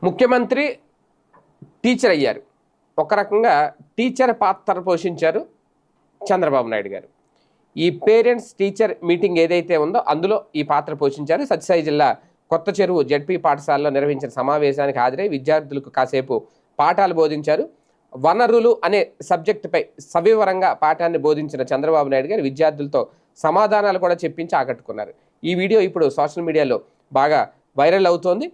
ముఖ్యమంత్రి టీచర్ అయ్యారు. ఒక రకంగా టీచర్ పాత్ర పోషించారు చంద్రబాబు నాయుడు గారు. ఈ పేరెంట్స్ టీచర్ మీటింగ్ ఏదైతే ఉందో అందులో ఈ పాత్ర పోషించారు. సత్యసాయి జిల్లా కొత్త చెరువు జడ్పీ పాఠశాలలో నిర్వహించిన సమావేశానికి హాజరై విద్యార్థులకు కాసేపు పాఠాలు బోధించారు. వనరులు అనే సబ్జెక్టుపై సవివరంగా పాఠాన్ని బోధించిన చంద్రబాబు నాయుడు గారు విద్యార్థులతో సమాధానాలు కూడా చెప్పించి ఆకట్టుకున్నారు. ఈ వీడియో ఇప్పుడు సోషల్ మీడియాలో బాగా వైరల్ అవుతోంది.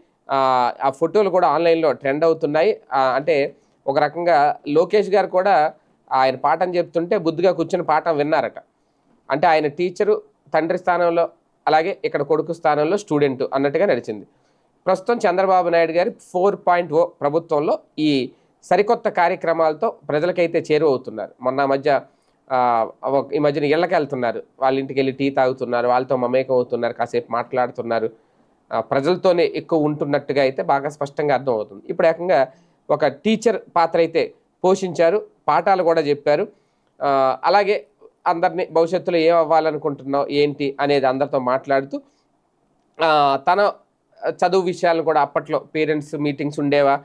ఆ ఫోటోలు కూడా ఆన్లైన్లో ట్రెండ్ అవుతున్నాయి. అంటే ఒక రకంగా లోకేష్ గారు కూడా ఆయన పాఠం చెప్తుంటే బుద్ధిగా కూర్చొని పాఠం విన్నారట. అంటే ఆయన టీచరు తండ్రి స్థానంలో, అలాగే ఇక్కడ కొడుకు స్థానంలో స్టూడెంట్ అన్నట్టుగా నడిచింది. ప్రస్తుతం చంద్రబాబు నాయుడు గారి 4.0 ప్రభుత్వంలో ఈ సరికొత్త కార్యక్రమాలతో ప్రజలకైతే చేరువవుతున్నారు. ఈ మధ్యన ఇళ్ళకి వెళ్తున్నారు, వాళ్ళ ఇంటికి వెళ్ళి టీ తాగుతున్నారు, వాళ్ళతో మమేకం అవుతున్నారు, కాసేపు మాట్లాడుతున్నారు. ప్రజలతోనే ఎక్కువ ఉంటున్నట్టుగా అయితే బాగా స్పష్టంగా అర్థమవుతుంది. ఇప్పుడు ఏకంగా ఒక టీచర్ పాత్ర అయితే పోషించారు, పాఠాలు కూడా చెప్పారు. అలాగే అందరినీ భవిష్యత్తులో ఏం అవ్వాలనుకుంటున్నావు ఏంటి అనేది అందరితో మాట్లాడుతూ తన చదువు విషయాలను కూడా అప్పట్లో పేరెంట్స్ మీటింగ్స్ ఉండేవా,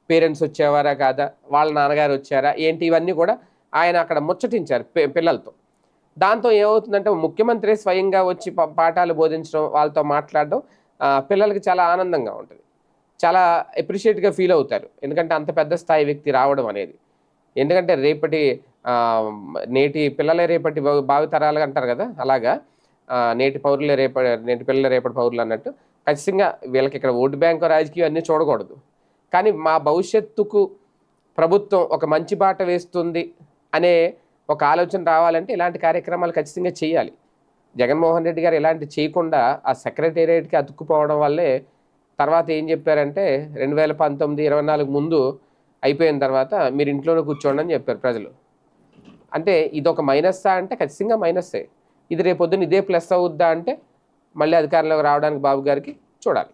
పేరెంట్స్ వచ్చేవారా కాదా, వాళ్ళ నాన్నగారు వచ్చారా ఏంటి, ఇవన్నీ కూడా ఆయన అక్కడ ముచ్చటించారు పిల్లలతో. దాంతో ఏమవుతుందంటే ముఖ్యమంత్రి స్వయంగా వచ్చి పాఠాలు బోధించడం, వాళ్ళతో మాట్లాడడం పిల్లలకి చాలా ఆనందంగా ఉంటుంది, చాలా అప్రిషియేట్గా ఫీల్ అవుతారు. ఎందుకంటే అంత పెద్ద స్థాయి వ్యక్తి రావడం అనేది. ఎందుకంటే నేటి పిల్లలే రేపటి భావితరాలు అంటారు కదా, అలాగా నేటి పిల్లలే రేపటి పౌరులు అన్నట్టు ఖచ్చితంగా వీళ్ళకి ఇక్కడ ఓటు బ్యాంకు రాజకీయం అన్నీ చూడకూడదు. కానీ మా భవిష్యత్తుకు ప్రభుత్వం ఒక మంచి బాట వేస్తుంది అనే ఒక ఆలోచన రావాలంటే ఇలాంటి కార్యక్రమాలు ఖచ్చితంగా చేయాలి. జగన్మోహన్ రెడ్డి గారు ఇలాంటి చేయకుండా ఆ సెక్రటేరియట్కి అతుక్కుపోవడం వల్లే తర్వాత ఏం చెప్పారంటే 2019-24 ముందు అయిపోయిన తర్వాత మీరు ఇంట్లోనే కూర్చోండి అని చెప్పారు ప్రజలు. అంటే ఇదొక మైనస్సా అంటే ఖచ్చితంగా మైనస్సే. ఇది రేపొద్దున ఇదే ప్లస్ అవుద్దా అంటే మళ్ళీ అధికారంలోకి రావడానికి బాబు గారికి చూడాలి.